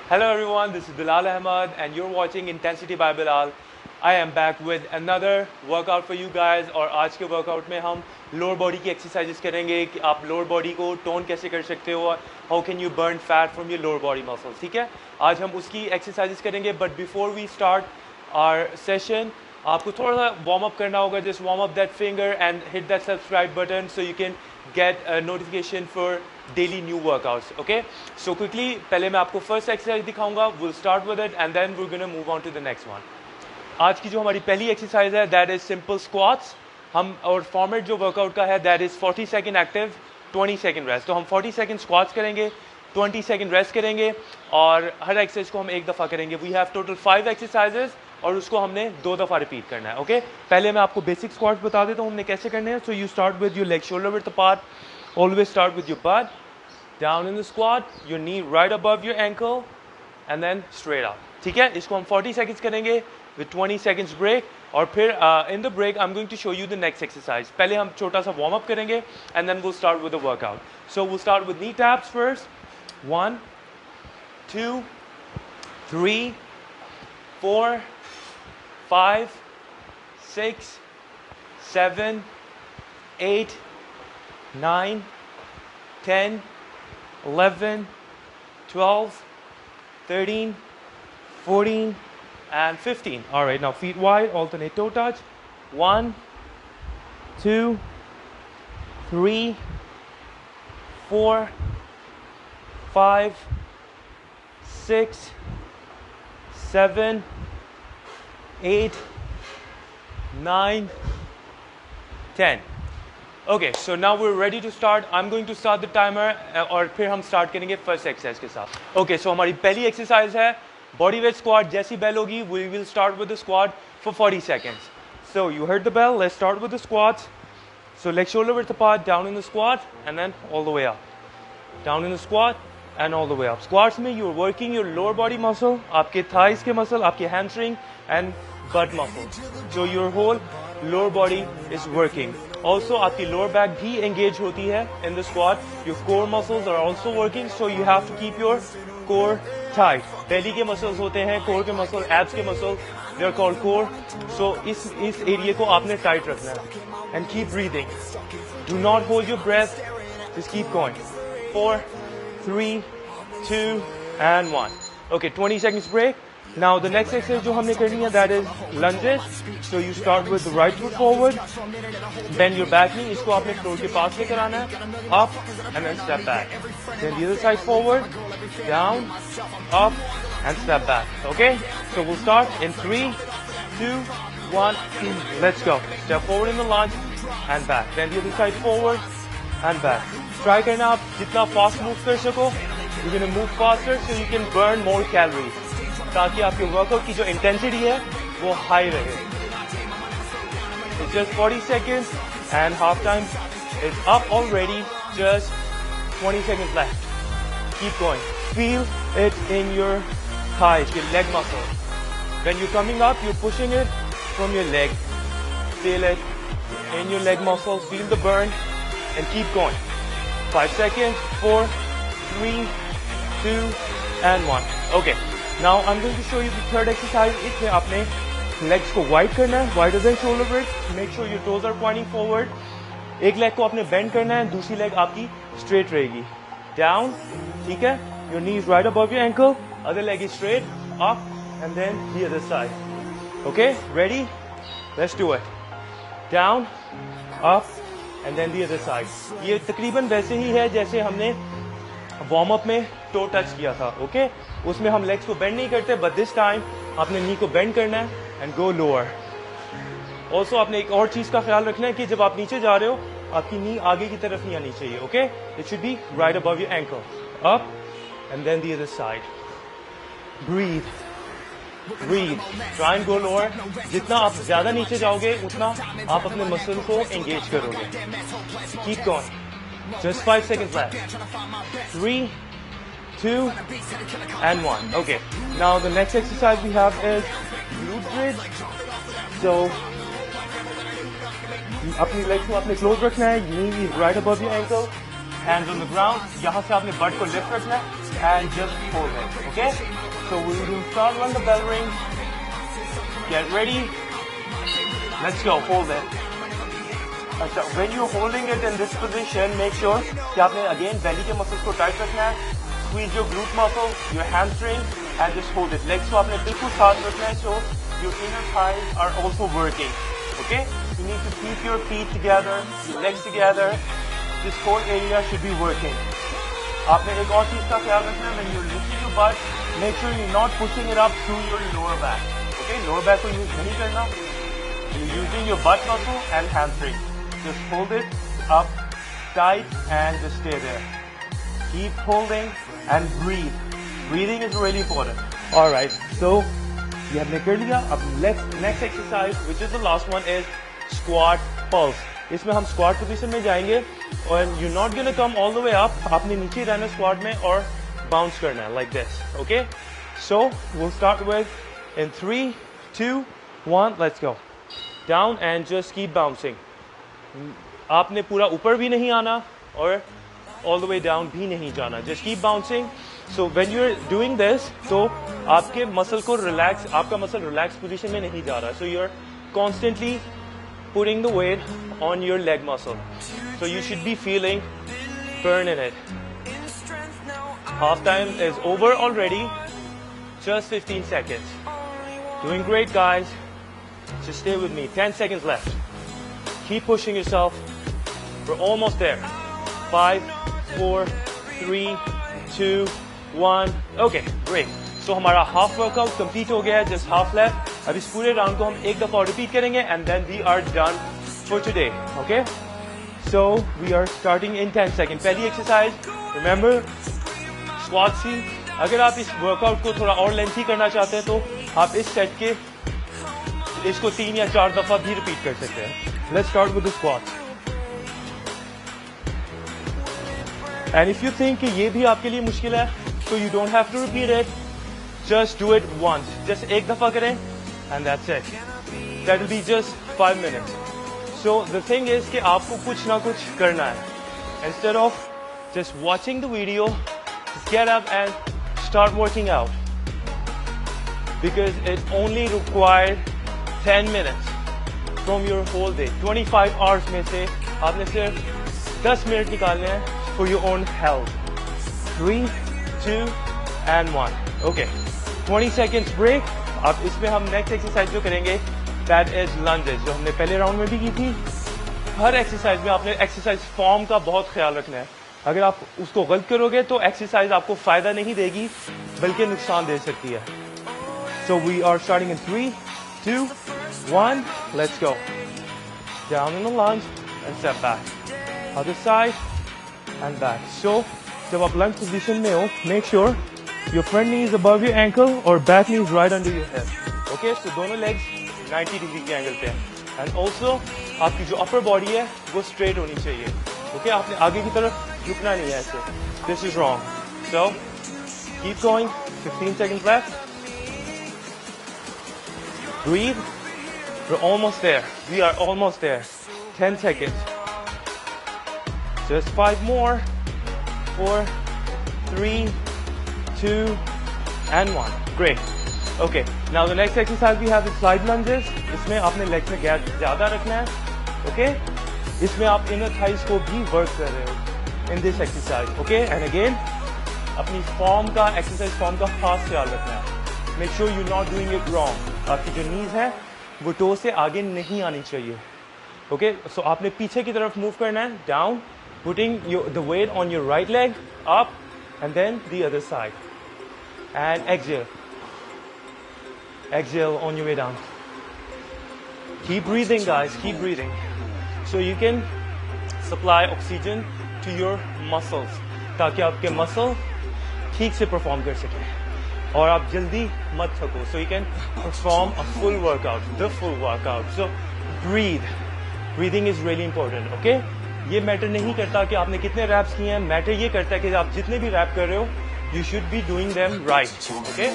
Hello everyone, this is Bilal Ahmad and you're watching Intensity by Bilal. I am back with another workout for you guys और आज के workout में हम lower body की exercises करेंगे कि आप lower body को tone कैसे कर सकते हो, how can you burn fat from your lower body muscles, ठीक है? आज हम उसकी exercises करेंगे but before we start our session आपको थोड़ा सा warm up करना होगा. Just warm up that finger and hit that subscribe button so you can get a notification for daily new workouts. Okay, so quickly पहले मैं आपको first exercise दिखाऊंगा. We'll start with it and then we're gonna move on to the next one. आज की जो हमारी पहली exercise है that is simple squats. हम और format जो workout का है that is 40 second active 20 second rest. तो हम 40 second squats करेंगे, 20 second rest करेंगे और हर exercise को हम एक दफ़ा करेंगे. We have total 5 exercises और उसको हमने 2 दफ़ा रिपीट करना है. ओके, पहले मैं आपको बेसिक स्क्वाट्स बता देता हूँ हमने कैसे करने हैं. So you start with your leg shoulder width apart. Always start with your butt down in the squat, your knee right above your ankle and then straight up. ठीक है, इसको हम 40 सेकंड्स करेंगे विद 20 सेकंड्स ब्रेक और फिर in the break I am going to show you the next exercise. पहले हम छोटा सा वार्म अप करेंगे and then will start with the workout. So will start with knee taps first. 1 2 3 4 5 6 7 8 9 10 11 12 13 14 and 15. All right, now feet wide, alternate toe touch. 1 2 3 4 5 6 7 8 9 10. Okay, so now we're ready to start. I'm going to start the timer और फिर हम start करेंगे first exercise के साथ. Okay, so हमारी पहली exercise है body weight squat. जैसी bell होगी we will start with the squat for 40 seconds. So you heard the bell. Let's start with the squats. So leg shoulder width apart, down in the squat and then all the way up. Down in the squat and all the way up. Squats में you're working your lower body muscle, आपके thighs के muscle, आपके hamstring and butt muscle. So your whole lower body is working. Also आपकी lower back भी engage होती है in the squat. Your core muscles are also working, so you have to keep your core tight. Belly के muscles होते हैं, core के muscle, abs के muscle, they are called core. So इस area को आपने tight रखना है. And keep breathing. Do not hold your breath. Just keep going. 4 3 2 and 1. Okay, 20 seconds break. Now the next exercise जो हमने करनी है that is lunges. So you start with the right foot forward, bend your back knee. इसको आपने floor के पास लेकर आना है, up and then step back. Then the other side forward, down, up and step back. Okay? So we'll start in 3 2 1. Let's go. Step forward in the lunge and back. Then the other side forward and back. Try करना आप जितना fast move कर सको. You're going to move faster so you can burn more calories. ताकि आपके workout की जो intensity है वो हाई रहे. It's just 40 seconds and half time is up already. Just 20 seconds left. Keep going. Feel it in your thighs, your leg muscle. When you're coming up, you're pushing it from your leg. Feel it in your leg muscle. Feel the burn and keep going. 5 seconds. 4 3 2 and 1. Okay. Now I'm going to show you the third exercise. इसमें आपने legs को wide करना है, wider than shoulder width. Make sure your toes are pointing forward. एक leg को आपने bend करना है, दूसरी leg आपकी straight रहेगी. Down, ठीक है? Your knee is right above your ankle. Other leg is straight, up, and then the other side. Okay, ready? Let's do it. Down, up, and then the other side. ये तकरीबन वैसे ही है जैसे हमने warm up में to touch किया था. Okay, उसमें हम लेग्स को बेंड नहीं करते, बट दिस टाइम आपने नी को बेंड करना है एंड गो लोअर. ऑल्सो आपने एक और चीज का ख्याल रखना है कि जब आप नीचे जा रहे हो आपकी नी आगे की तरफ नहीं आनी चाहिए. Okay, it should be right above your ankle. Up and then the other side. Breathe breathe. Try and go lower. जितना आप ज्यादा नीचे जाओगे उतना आप अपने मसल को एंगेज करोगे. Keep going. Just 5 seconds left. 3 2 and 1. Okay, now the next exercise we have is glute bridge. So अपनी legs को आपने close रखना है. Knee is right above your ankle. Hands on the ground. यहाँ से आपने butt को lift रखना है. and just hold it. Okay? So we will start when the bell rings. Get ready. Let's go. Hold it. When you're holding it in this position, make sure कि आपने again belly के muscles को tight रखना है. Squeeze your glute muscle, your hamstring, and just hold it. Legs को आपने बिल्कुल साथ रखना है, so your inner thighs are also working. Okay? You need to keep your feet together, your legs together. This whole area should be working. आपने एक और चीज का ख्याल रखना है, when you're lifting your butt, make sure you're not pushing it up through your lower back. Okay? Lower back को use नहीं करना. You're using your butt muscle and hamstring. Just hold it up tight and just stay there. Keep holding and breathe. Breathing is really important. All right. So ये हमने कर लिया. अब next exercise, which is the last one, is squat pulse. इसमें हम squat position में जाएंगे और you're not gonna come all the way up. आपने नीचे रहना squat में और bounce करना है like this. Okay? So we'll start with in 3, 2, 1. Let's go. Down and just keep bouncing. आपने पूरा ऊपर भी नहीं आना और all the way down भी नहीं जाना. Just keep bouncing. So when you're doing this, तो आपके muscle को relax, आपका muscle relax position में नहीं जा रहा. So you're constantly putting the weight on your leg muscle. So you should be feeling burn in it. Half time is over already. Just 15 seconds. Doing great, guys. Just stay with me. 10 seconds left. Keep pushing yourself. We're almost there. 5, 4, 3, 2, 1. Okay, great. So हमारा half workout complete हो गया है. Just half left. अब इस पूरे round को हम एक दफा repeat करेंगे and then we are done for today. Okay? So we are starting in 10 seconds. पहली exercise. Remember, squat थी. अगर आप इस workout को थोड़ा और lengthy करना चाहते हैं तो आप इस set के इसको 3 या 4 दफा भी repeat कर सकते हैं. Let's start with the squat. And if you think कि ये भी आपके लिए मुश्किल है, so you don't have to repeat it. Just do it once. Just एक दफा करें, and that's it. That will be just 5 minutes. So the thing is कि आपको कुछ ना कुछ करना है. Instead of just watching the video, get up and start working out. Because it only required 10 minutes from your whole day. 25 hours में से आपने सिर्फ 10 मिनट निकालने हैं for your own health. 3, 2, and 1. Okay. 20 seconds break. अब इसमें हम next exercise जो करेंगे, that is lunges, जो हमने पहले राउंड में भी की थी. हर exercise में आपने exercise form का बहुत ख्याल रखना है. अगर आप उसको गलत करोगे तो exercise आपको फायदा नहीं देगी बल्कि नुकसान दे सकती है. So we are starting in 3, 2, 1. Let's go. Down in the lunge and step back. Other side and back. So जब आप lunge position में हो, make sure your front knee is above your ankle or back knee is right under your hip. Okay, so दोनों legs 90 degree के angle पे हैं. And also आपकी जो upper body है वो straight होनी चाहिए. Okay, आपने आगे की तरफ झुकना नहीं है ऐसे. This is wrong. So keep going. 15 seconds left. Breathe. We're almost there. We are almost there. 10 seconds. Just 5 more. 4, 3, 2, and 1. Great. Okay. Now the next exercise we have is slide lunges. इसमें आपने legs में gap ज़्यादा रखना है. Okay? इसमें आप inner thighs को भी work कर रहे हो in this exercise. Okay? And again, अपनी form का exercise form का खास ख्याल रखना है. Make sure you're not doing it wrong. आपकी जो knees है वो toe से आगे नहीं आनी चाहिए. Okay? So आपने पीछे की तरफ move करना है. Down. Putting the weight on your right leg, up, and then the other side. And exhale. Exhale on your way down. Keep breathing, guys. Keep breathing. So you can supply oxygen to your muscles. ताकि आपके muscle ठीक से perform कर सकें. और आप जल्दी मत थको. So you can perform a full workout. The full workout. So breathe. Breathing is really important. Okay? ये मैटर नहीं करता कि आपने कितने रैप्स किए हैं. मैटर ये करता है कि आप जितने भी रैप कर रहे हो, you should be doing them right. Okay?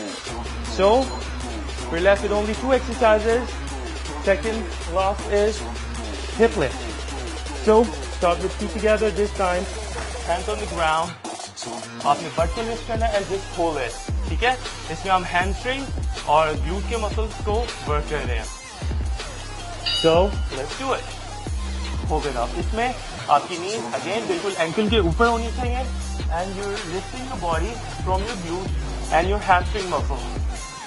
So we're left with only 2 exercises. Second last is hip lift. So start with feet together this time, hands on the ground. आपने बट को lift करना है and just hold it, ठीक है। इसमें हम hamstring और glute के मसल्स को वर्क कर रहे हैं। So let's do it, hold it up. इसमें आपकी नी अगेन बिल्कुल एंकल के ऊपर होनी चाहिए and you lifting your body from your glute and your hamstring muscle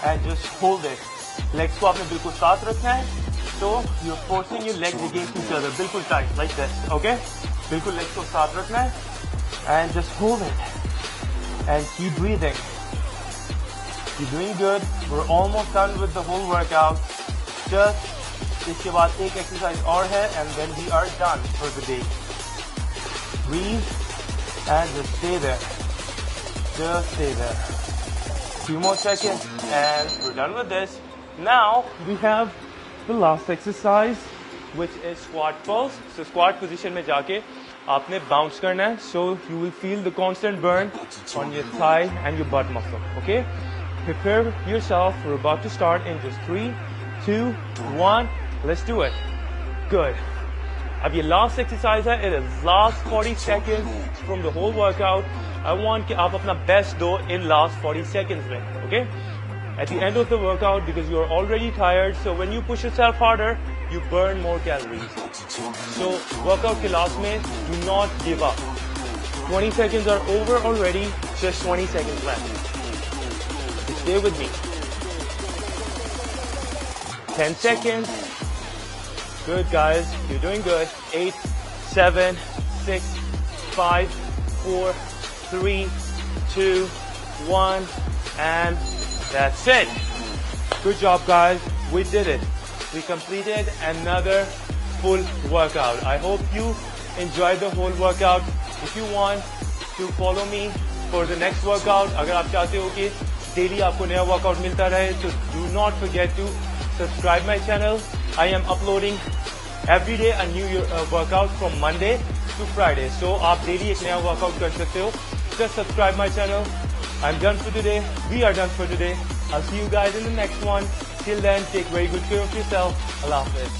and just hold it. Legs को आपने बिल्कुल साथ रखना है, तो you are forcing your legs against each other, बिल्कुल टाइट लाइक दिस, ओके। बिल्कुल लेग्स को साथ रखना है and just hold it and keep breathing. You're doing good. We're almost done with the whole workout. Just इसके बाद एक exercise और है and then we are done for the day. Breathe and just stay there. Just stay there. Few more seconds and we're done with this. Now we have the last exercise, which is squat pulse. So squat position में जाके आपने bounce करना है. So you will feel the constant burn on your thigh and your butt muscle. Okay? Prepare yourself. We're about to start in just 3, 2, 1. Let's do it. Good. अब ये last exercise है. It is last 40 seconds from the whole workout. I want कि आप अपना best दो in last 40 seconds में. Okay? At the end of the workout, because you are already tired, so when you push yourself harder, you burn more calories. So workout के last में, do not give up. 20 seconds are over already. Just 20 seconds left. Stay with me. 10 seconds. Good, guys. You're doing good. 8, 7, 6, 5, 4, 3, 2, 1, and that's it. Good job, guys. We did it. We completed another full workout. I hope you enjoyed the whole workout. If you want to follow me for the next workout, अगर आप चाहते हो कि daily आपको नया workout मिलता रहे, तो do not forget to subscribe my channel. I am uploading every day a new workout from Monday to Friday. So आप डेली एक नया वर्कआउट कर सकते हो. Just subscribe my channel. I am done for today. We are done for today. I see you guys in the next one. Till then, take very good care of yourself. अल्लाह हाफिज.